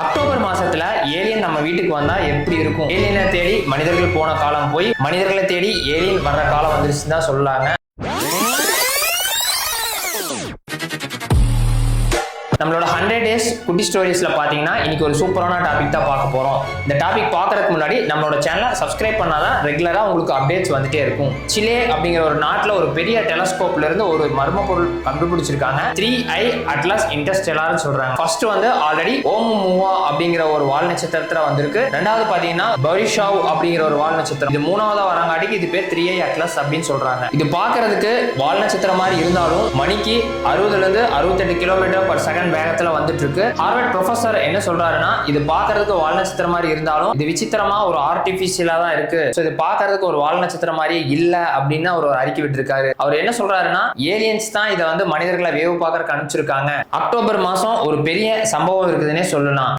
October மாசத்துல alien நம்ம வீட்டுக்கு வந்தா எப்படி இருக்கும்? ஏலியனை தேடி மனிதர்கள் போன காலம் போய் மனிதர்களை தேடி ஏலியன் வர்ற காலம் வந்துருச்சுன்னு தான் சொல்லாங்க. நம்மளோட 100 டேஸ் குட்டி ஸ்டோரிஸ்ல பாத்தீங்கன்னா இன்னைக்கு ஒரு சூப்பரான டாபிக் தான் பார்க்க போறோம். இந்த டாபிக் பார்க்கறதுக்கு முன்னாடி நம்மளோட சேனலை சப்ஸ்கிரைப் பண்ணாதான் ரெகுலரா உங்களுக்கு அப்டேட்ஸ் வந்துட்டே இருக்கும். சிலே அப்படிங்கிற ஒரு நாட்டுல ஒரு பெரிய டெலஸ்கோப்ல இருந்து ஒரு மர்ம பொருள் கண்டுபிடிச்சிருக்காங்க. 3i அட்லஸ் இன்டர்ஸ்டெல்லார்னு சொல்றாங்க. ஃபர்ஸ்ட் வந்து ஆல்ரெடி ஓமுமுவா அப்படிங்கிற ஒரு வால் நட்சத்திரத்துல வந்திருக்கு. ரெண்டாவது பாத்தீங்கன்னா பரிஷாவ் அப்படிங்கிற ஒரு வால் நட்சத்திரம். இது மூணாவதா வரங்காட்டிக்கு இது பேர் 3i அட்லஸ் அப்படின்னு சொல்றாங்க. இது பார்க்கறதுக்கு வால் நட்சத்திரம் மாதிரி இருந்தாலும் மணிக்கு 60ல இருந்து 68 km/s வேகத்துல வந்துட்டு இருக்கு. ஹார்வர்ட் ப்ரொஃபசர் என்ன சொல்றாருன்னா, இது பார்க்கறதுக்கு வால் நட்சத்திரம் மாதிரி இருந்தாலும் இது விசித்திரமா ஒரு ஆர்டிபிஷியலா தான் இருக்கு. சோ இது பார்க்கறதுக்கு ஒரு வால் நட்சத்திரம் மாதிரியே இல்ல அப்படின்னு அவர் அறிக்கை விட்டுருக்காரு. அவர் என்ன சொல்றாருன்னா, ஏலியன்ஸ் தான் இதை வந்து மனிதர்களை வேவு பார்க்கறதுக்கு அனுப்பிச்சிருக்காங்க. அக்டோபர் மாசம் ஒரு பெரிய சம்பவம் இருக்குதுன்னே சொல்லலாம்.